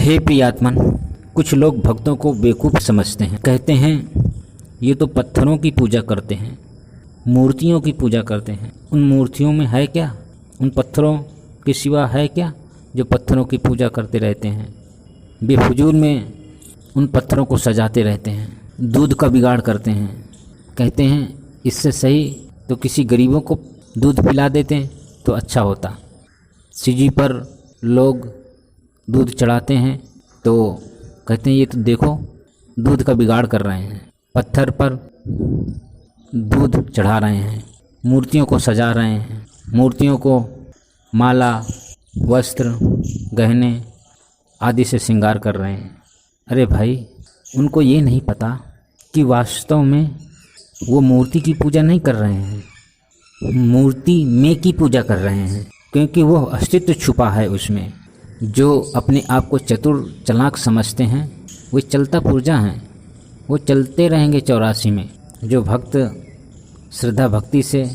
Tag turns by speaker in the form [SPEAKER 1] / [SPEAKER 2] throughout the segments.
[SPEAKER 1] हे प्रियात्मन, कुछ लोग भक्तों को बेवकूफ़ समझते हैं। कहते हैं ये तो पत्थरों की पूजा करते हैं, मूर्तियों की पूजा करते हैं। उन मूर्तियों में है क्या? उन पत्थरों के सिवा है क्या जो पत्थरों की पूजा करते रहते हैं? बेफजूल में उन पत्थरों को सजाते रहते हैं, दूध का बिगाड़ करते हैं। कहते हैं इससे सही तो किसी गरीबों को दूध पिला देते तो अच्छा होता। शिवजी पर लोग दूध चढ़ाते हैं तो कहते हैं ये तो देखो दूध का बिगाड़ कर रहे हैं, पत्थर पर दूध चढ़ा रहे हैं, मूर्तियों को सजा रहे हैं, मूर्तियों को माला, वस्त्र, गहने आदि से श्रृंगार कर रहे हैं। अरे भाई, उनको ये नहीं पता कि वास्तव में वो मूर्ति की पूजा नहीं कर रहे हैं, मूर्ति में की पूजा कर रहे हैं, क्योंकि वो अस्तित्व छुपा है उसमें। जो अपने आप को चतुर चालाक समझते हैं वो चलता पुर्जा हैं, वो चलते रहेंगे 84 में। जो भक्त श्रद्धा भक्ति से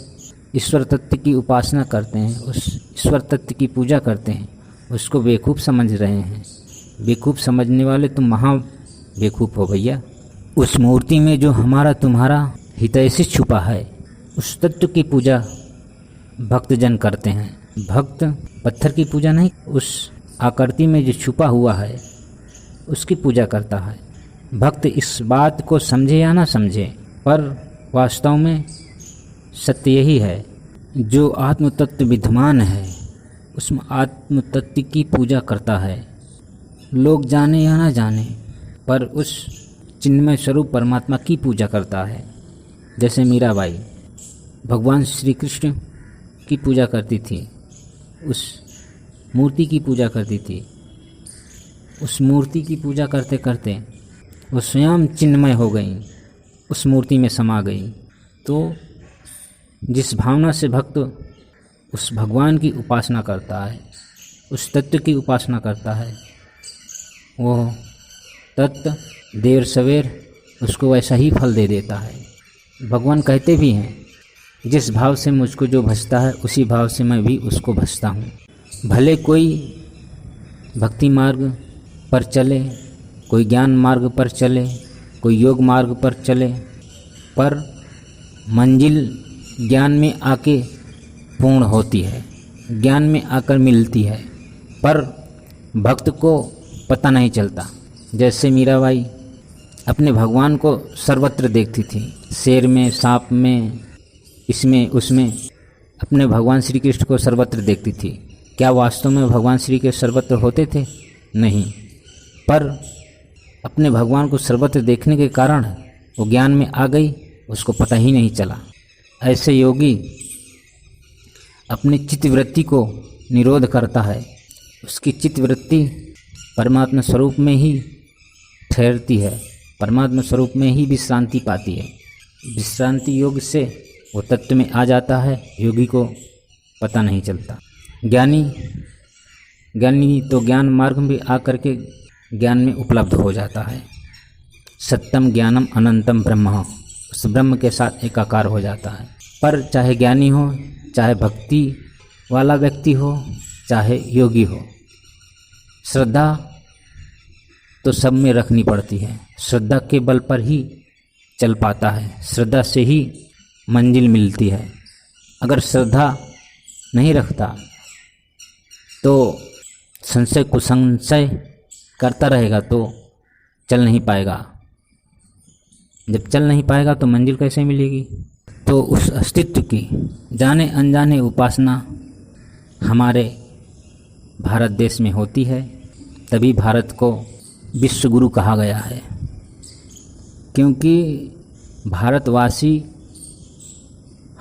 [SPEAKER 1] ईश्वर तत्व की उपासना करते हैं, उस ईश्वर तत्व की पूजा करते हैं, उसको बेवकूफ़ समझ रहे हैं। बेवकूफ़ समझने वाले तुम महा बेवकूफ़ हो भैया। उस मूर्ति में जो हमारा तुम्हारा हितैषी छुपा है, उस तत्व की पूजा भक्तजन करते हैं। भक्त पत्थर की पूजा नहीं, उस आकृति में जो छुपा हुआ है उसकी पूजा करता है। भक्त इस बात को समझे या ना समझे, पर वास्तव में सत्य यही है। जो आत्म तत्व विद्यमान है उस आत्म तत्व की पूजा करता है। लोग जाने या ना जाने, पर उस चिन्मय स्वरूप परमात्मा की पूजा करता है। जैसे मीराबाई भगवान श्री कृष्ण की पूजा करती थी, उस मूर्ति की पूजा करती थी। उस मूर्ति की पूजा करते करते वो स्वयं चिन्मय हो गई, उस मूर्ति में समा गई। तो जिस भावना से भक्त उस भगवान की उपासना करता है, उस तत्व की उपासना करता है, वो तत्व देर सवेर उसको वैसा ही फल दे देता है। भगवान कहते भी हैं, जिस भाव से मुझको जो भजता है उसी भाव से मैं भी उसको भजता हूँ। भले कोई भक्ति मार्ग पर चले, कोई ज्ञान मार्ग पर चले, कोई योग मार्ग पर चले, पर मंजिल ज्ञान में आके पूर्ण होती है, ज्ञान में आकर मिलती है, पर भक्त को पता नहीं चलता। जैसे मीराबाई अपने भगवान को सर्वत्र देखती थी, शेर में, सांप में, इसमें उसमें, अपने भगवान श्री कृष्ण को सर्वत्र देखती थी। क्या वास्तव में भगवान श्री के सर्वत्र होते थे? नहीं, पर अपने भगवान को सर्वत्र देखने के कारण वो ज्ञान में आ गई, उसको पता ही नहीं चला। ऐसे योगी अपनी चित्तवृत्ति को निरोध करता है, उसकी चित्तवृत्ति परमात्मा स्वरूप में ही ठहरती है, परमात्मा स्वरूप में ही विश्रांति पाती है। विश्रांति योग से वो तत्व में आ जाता है, योगी को पता नहीं चलता। ज्ञानी तो ज्ञान मार्ग में आकर के ज्ञान में उपलब्ध हो जाता है। सत्यम ज्ञानम अनंतम ब्रह्म, उस ब्रह्म के साथ एकाकार हो जाता है। पर चाहे ज्ञानी हो, चाहे भक्ति वाला व्यक्ति हो, चाहे योगी हो, श्रद्धा तो सब में रखनी पड़ती है। श्रद्धा के बल पर ही चल पाता है, श्रद्धा से ही मंजिल मिलती है। अगर श्रद्धा नहीं रखता तो संशय कुसंशय करता रहेगा तो चल नहीं पाएगा। जब चल नहीं पाएगा तो मंजिल कैसे मिलेगी? तो उस अस्तित्व की जाने अनजाने उपासना हमारे भारत देश में होती है। तभी भारत को विश्व गुरु कहा गया है, क्योंकि भारतवासी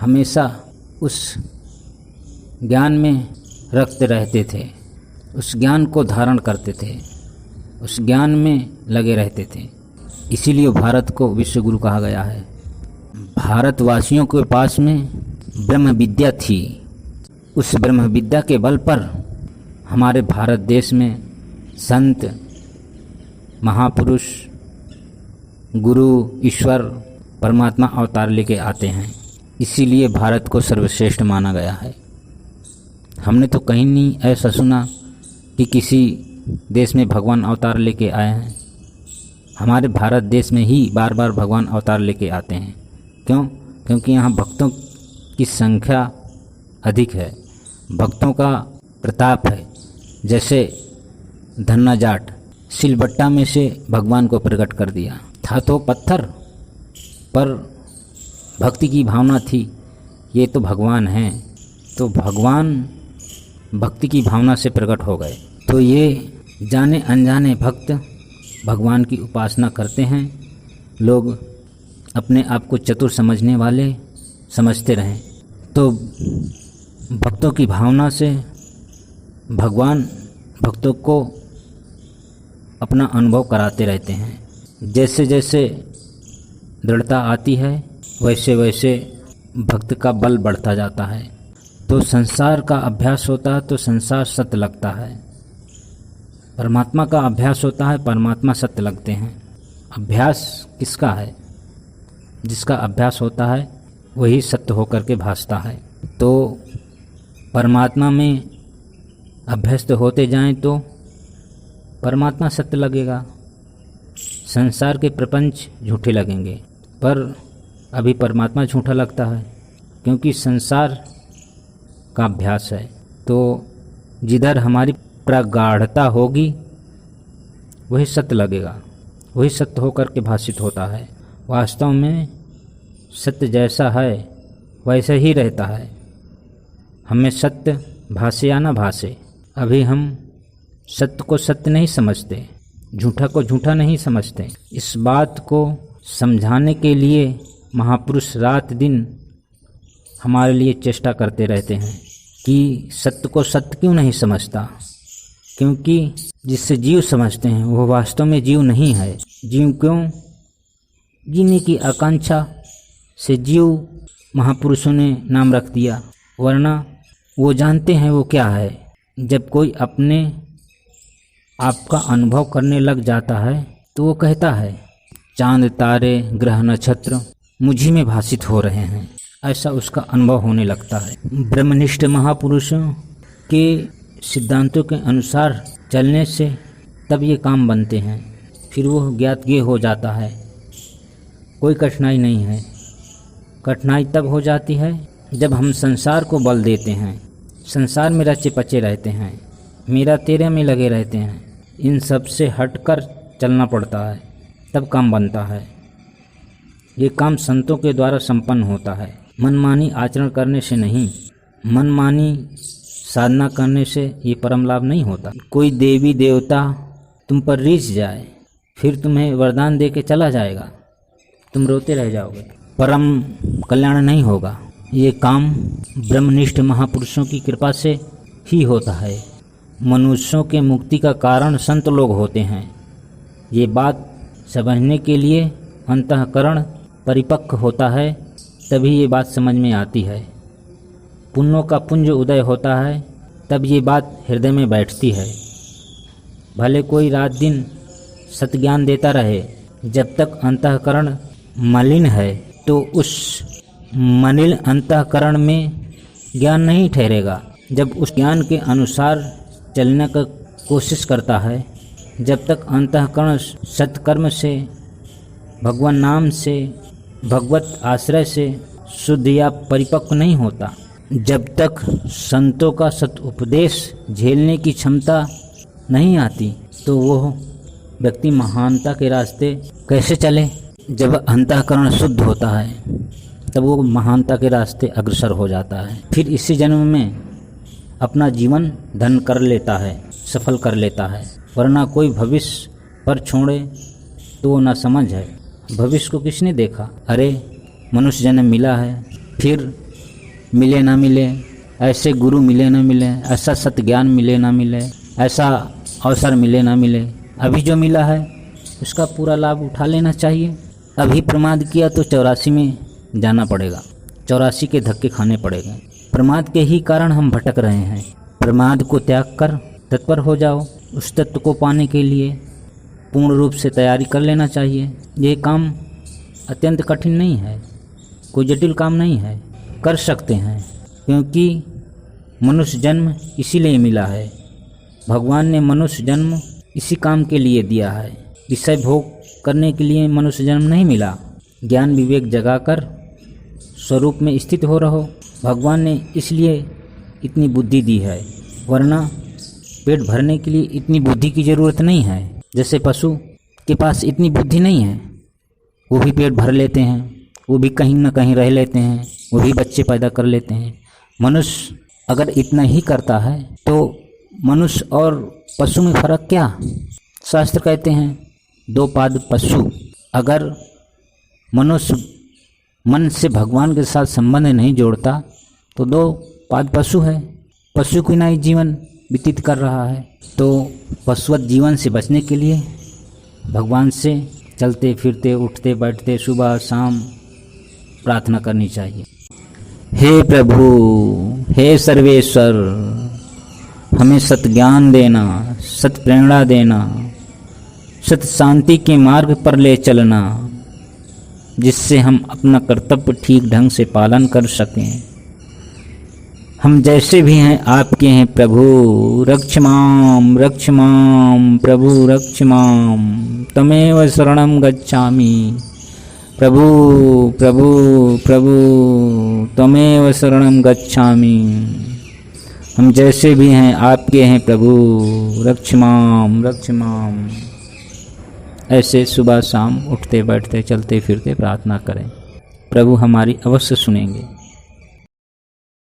[SPEAKER 1] हमेशा उस ज्ञान में रखते रहते थे, उस ज्ञान को धारण करते थे, उस ज्ञान में लगे रहते थे। इसीलिए भारत को विश्व गुरु कहा गया है। भारतवासियों के पास में ब्रह्म विद्या थी, उस ब्रह्म विद्या के बल पर हमारे भारत देश में संत, महापुरुष, गुरु, ईश्वर, परमात्मा अवतार लेके आते हैं। इसीलिए भारत को सर्वश्रेष्ठ माना गया है। हमने तो कहीं नहीं ऐसा सुना कि किसी देश में भगवान अवतार लेके आए हैं। हमारे भारत देश में ही बार बार भगवान अवतार लेके आते हैं। क्यों? क्योंकि यहाँ भक्तों की संख्या अधिक है, भक्तों का प्रताप है। जैसे धन्ना जाट सिलबट्टा में से भगवान को प्रकट कर दिया, था तो पत्थर पर भक्ति की भावना थी, ये तो भगवान हैं। तो भगवान भक्ति की भावना से प्रकट हो गए। तो ये जाने अनजाने भक्त भगवान की उपासना करते हैं। लोग अपने आप को चतुर समझने वाले समझते रहें, तो भक्तों की भावना से भगवान भक्तों को अपना अनुभव कराते रहते हैं। जैसे जैसे दृढ़ता आती है वैसे वैसे भक्त का बल बढ़ता जाता है। तो संसार का अभ्यास होता है तो संसार सत्य लगता है, परमात्मा का अभ्यास होता है परमात्मा सत्य लगते हैं। अभ्यास किसका है? जिसका अभ्यास होता है वही सत्य होकर के भासता है। तो परमात्मा में अभ्यस्त होते जाएं तो परमात्मा सत्य लगेगा, संसार के प्रपंच झूठे लगेंगे। पर अभी परमात्मा झूठा लगता है क्योंकि संसार का अभ्यास है। तो जिधर हमारी प्रगाढ़ता होगी वही सत्य लगेगा, वही सत्य होकर के भाषित होता है। वास्तव में सत्य जैसा है वैसे ही रहता है। हमें सत्य भाषे या ना भाषे, अभी हम सत्य को सत्य नहीं समझते, झूठा को झूठा नहीं समझते। इस बात को समझाने के लिए महापुरुष रात दिन हमारे लिए चेष्टा करते रहते हैं कि सत्य को सत्य क्यों नहीं समझता। क्योंकि जिससे जीव समझते हैं वो वास्तव में जीव नहीं है। जीव क्यों? जीने की आकांक्षा से जीव महापुरुषों ने नाम रख दिया, वरना वो जानते हैं वो क्या है। जब कोई अपने आपका अनुभव करने लग जाता है तो वो कहता है चांद तारे ग्रह नक्षत्र मुझी में भाषित हो रहे हैं, ऐसा उसका अनुभव होने लगता है। ब्रह्मनिष्ठ महापुरुषों के सिद्धांतों के अनुसार चलने से तब ये काम बनते हैं, फिर वो ज्ञातज्ञ हो जाता है। कोई कठिनाई नहीं है। कठिनाई तब हो जाती है जब हम संसार को बल देते हैं, संसार में रचे पचे रहते हैं, मेरा तेरे में लगे रहते हैं। इन सब से हटकर चलना पड़ता है, तब काम बनता है। ये काम संतों के द्वारा संपन्न होता है, मनमानी आचरण करने से नहीं। मनमानी साधना करने से ये परम लाभ नहीं होता। कोई देवी देवता तुम पर रीझ जाए, फिर तुम्हें वरदान दे के चला जाएगा, तुम रोते रह जाओगे, परम कल्याण नहीं होगा। ये काम ब्रह्मनिष्ठ महापुरुषों की कृपा से ही होता है। मनुष्यों के मुक्ति का कारण संत लोग होते हैं। ये बात समझने के लिए अंतःकरण परिपक्व होता है, तभी ये बात समझ में आती है। पुण्यों का पुंज उदय होता है, तब ये बात हृदय में बैठती है। भले कोई रात दिन सत्ज्ञान देता रहे, जब तक अंतःकरण मलिन है तो उस मलिन अंतःकरण में ज्ञान नहीं ठहरेगा। जब उस ज्ञान के अनुसार चलने का कोशिश करता है, जब तक अंतःकरण सत्कर्म से, भगवान नाम से, भगवत आश्रय से शुद्ध या परिपक्व नहीं होता, जब तक संतों का सदुपदेश झेलने की क्षमता नहीं आती, तो वो व्यक्ति महानता के रास्ते कैसे चले। जब अंतःकरण शुद्ध होता है तब वो महानता के रास्ते अग्रसर हो जाता है। फिर इसी जन्म में अपना जीवन धन कर लेता है, सफल कर लेता है। वरना कोई भविष्य पर छोड़े तो वो ना समझ है। भविष्य को किसने देखा? अरे मनुष्य जन्म मिला है, फिर मिले ना मिले, ऐसे गुरु मिले ना मिले, ऐसा सत्य ज्ञान मिले ना मिले, ऐसा अवसर मिले ना मिले, अभी जो मिला है उसका पूरा लाभ उठा लेना चाहिए। अभी प्रमाद किया तो 84 में जाना पड़ेगा, 84 के धक्के खाने पड़ेंगे। प्रमाद के ही कारण हम भटक रहे हैं। प्रमाद को त्याग कर तत्पर हो जाओ। उस तत्व को पाने के लिए पूर्ण रूप से तैयारी कर लेना चाहिए। ये काम अत्यंत कठिन नहीं है, कोई जटिल काम नहीं है, कर सकते हैं। क्योंकि मनुष्य जन्म इसीलिए मिला है, भगवान ने मनुष्य जन्म इसी काम के लिए दिया है। विषय भोग करने के लिए मनुष्य जन्म नहीं मिला। ज्ञान विवेक जगाकर स्वरूप में स्थित हो रहो। भगवान ने इसलिए इतनी बुद्धि दी है, वरना पेट भरने के लिए इतनी बुद्धि की ज़रूरत नहीं है। जैसे पशु के पास इतनी बुद्धि नहीं है, वो भी पेट भर लेते हैं, वो भी कहीं ना कहीं रह लेते हैं, वो भी बच्चे पैदा कर लेते हैं। मनुष्य अगर इतना ही करता है तो मनुष्य और पशु में फ़र्क क्या? शास्त्र कहते हैं दो पाद पशु। अगर मनुष्य मन से भगवान के साथ संबंध नहीं जोड़ता तो दो पाद पशु है, पशु की नहीं जीवन व्यतीत कर रहा है। तो पशुवत जीवन से बचने के लिए भगवान से चलते फिरते उठते बैठते सुबह शाम प्रार्थना करनी चाहिए। हे प्रभु, हे सर्वेश्वर, हमें सत ज्ञान देना, सत प्रेरणा देना, सत शांति के मार्ग पर ले चलना, जिससे हम अपना कर्तव्य ठीक ढंग से पालन कर सकें। हम जैसे भी हैं आपके हैं प्रभु। रक्ष माम प्रभु रक्ष माम, तमेव शरणं गच्छामि। प्रभु प्रभु प्रभु तमेव शरणं गच्छामि। हम जैसे भी हैं आपके हैं प्रभु। रक्ष माम ऐसे सुबह शाम उठते बैठते चलते फिरते प्रार्थना करें, प्रभु हमारी अवश्य सुनेंगे।